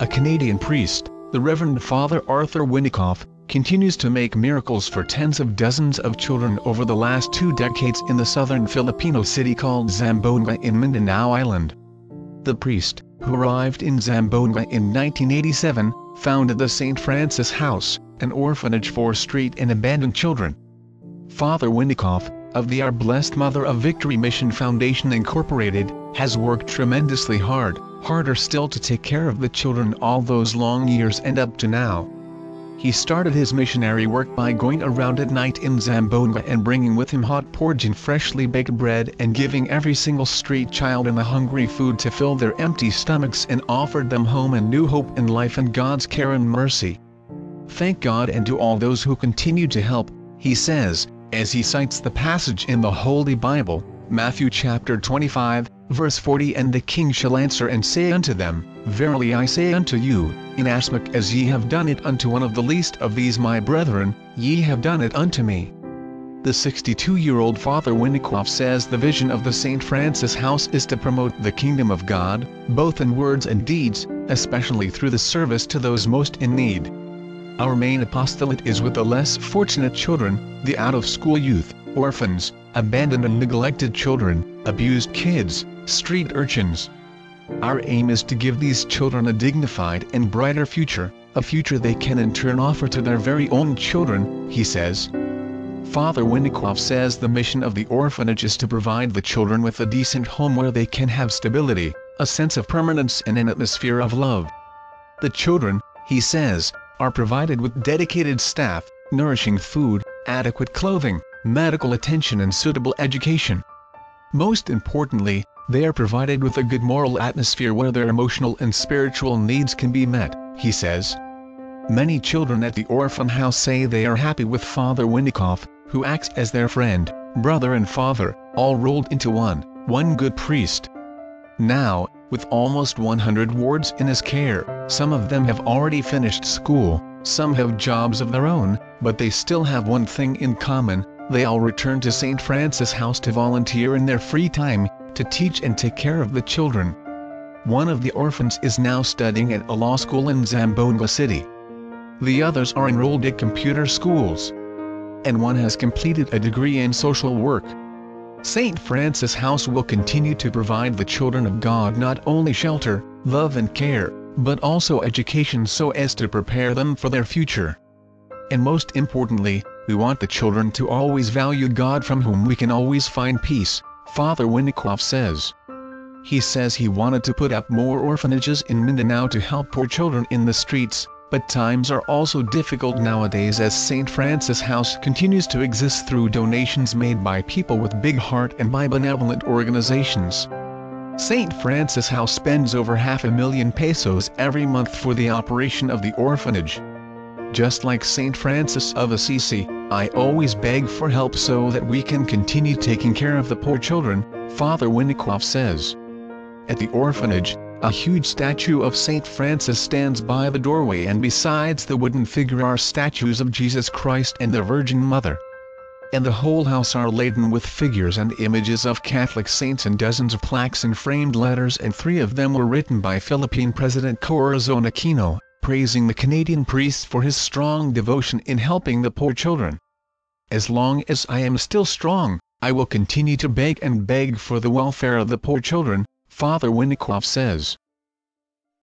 a Canadian priest, the Reverend Father Arthur Winikoff, continues to make miracles for tens of dozens of children over the last 2 decades in the southern Filipino city called Zamboanga in Mindanao Island. The priest, who arrived in Zamboanga in 1987, founded the St. Francis House, an orphanage for street and abandoned children. Father Winikoff, of the Our Blessed Mother of Victory Mission Foundation Incorporated, has worked tremendously harder still to take care of the children all those long years and up to now. He started his missionary work by going around at night in Zamboanga and bringing with him hot porridge and freshly baked bread and giving every single street child and the hungry food to fill their empty stomachs, and offered them home and new hope and life and God's care and mercy. Thank God, and to all those who continue to help, he says, as he cites the passage in the Holy Bible, Matthew chapter 25, verse 40, "And the king shall answer and say unto them, Verily I say unto you, inasmuch as ye have done it unto one of the least of these my brethren, ye have done it unto me." The 62-year-old Father Winikoff says the vision of the St. Francis House is to promote the kingdom of God, both in words and deeds, especially through the service to those most in need. Our main apostolate is with the less fortunate children, the out-of-school youth, orphans, abandoned and neglected children, abused kids, street urchins. Our aim is to give these children a dignified and brighter future, a future they can in turn offer to their very own children, he says. Father Winikoff says the mission of the orphanage is to provide the children with a decent home where they can have stability, a sense of permanence and an atmosphere of love. The children, he says, are provided with dedicated staff, nourishing food, adequate clothing, medical attention and suitable education. Most importantly, they are provided with a good moral atmosphere where their emotional and spiritual needs can be met, he says. Many children at the orphan house say they are happy with Father Winikoff, who acts as their friend, brother and father, all rolled into one good priest. Now, with almost 100 wards in his care, some of them have already finished school, some have jobs of their own, but they still have one thing in common: they all return to St. Francis House to volunteer in their free time, to teach and take care of the children. One of the orphans is now studying at a law school in Zamboanga City. The others are enrolled at computer schools. And one has completed a degree in social work. St. Francis House will continue to provide the children of God not only shelter, love and care, but also education so as to prepare them for their future. And most importantly, we want the children to always value God, from whom we can always find peace, Father Winikoff says. He says he wanted to put up more orphanages in Mindanao to help poor children in the streets, but times are also difficult nowadays as St. Francis House continues to exist through donations made by people with big heart and by benevolent organizations. St. Francis House spends over $500,000 pesos every month for the operation of the orphanage. Just like St. Francis of Assisi, I always beg for help so that we can continue taking care of the poor children, Father Winikoff says. At the orphanage, a huge statue of St. Francis stands by the doorway, and besides the wooden figure are statues of Jesus Christ and the Virgin Mother. And the whole house are laden with figures and images of Catholic saints and dozens of plaques and framed letters, and 3 of them were written by Philippine President Corazon Aquino, praising the Canadian priest for his strong devotion in helping the poor children. As long as I am still strong, I will continue to beg and beg for the welfare of the poor children, Father Winikoff says.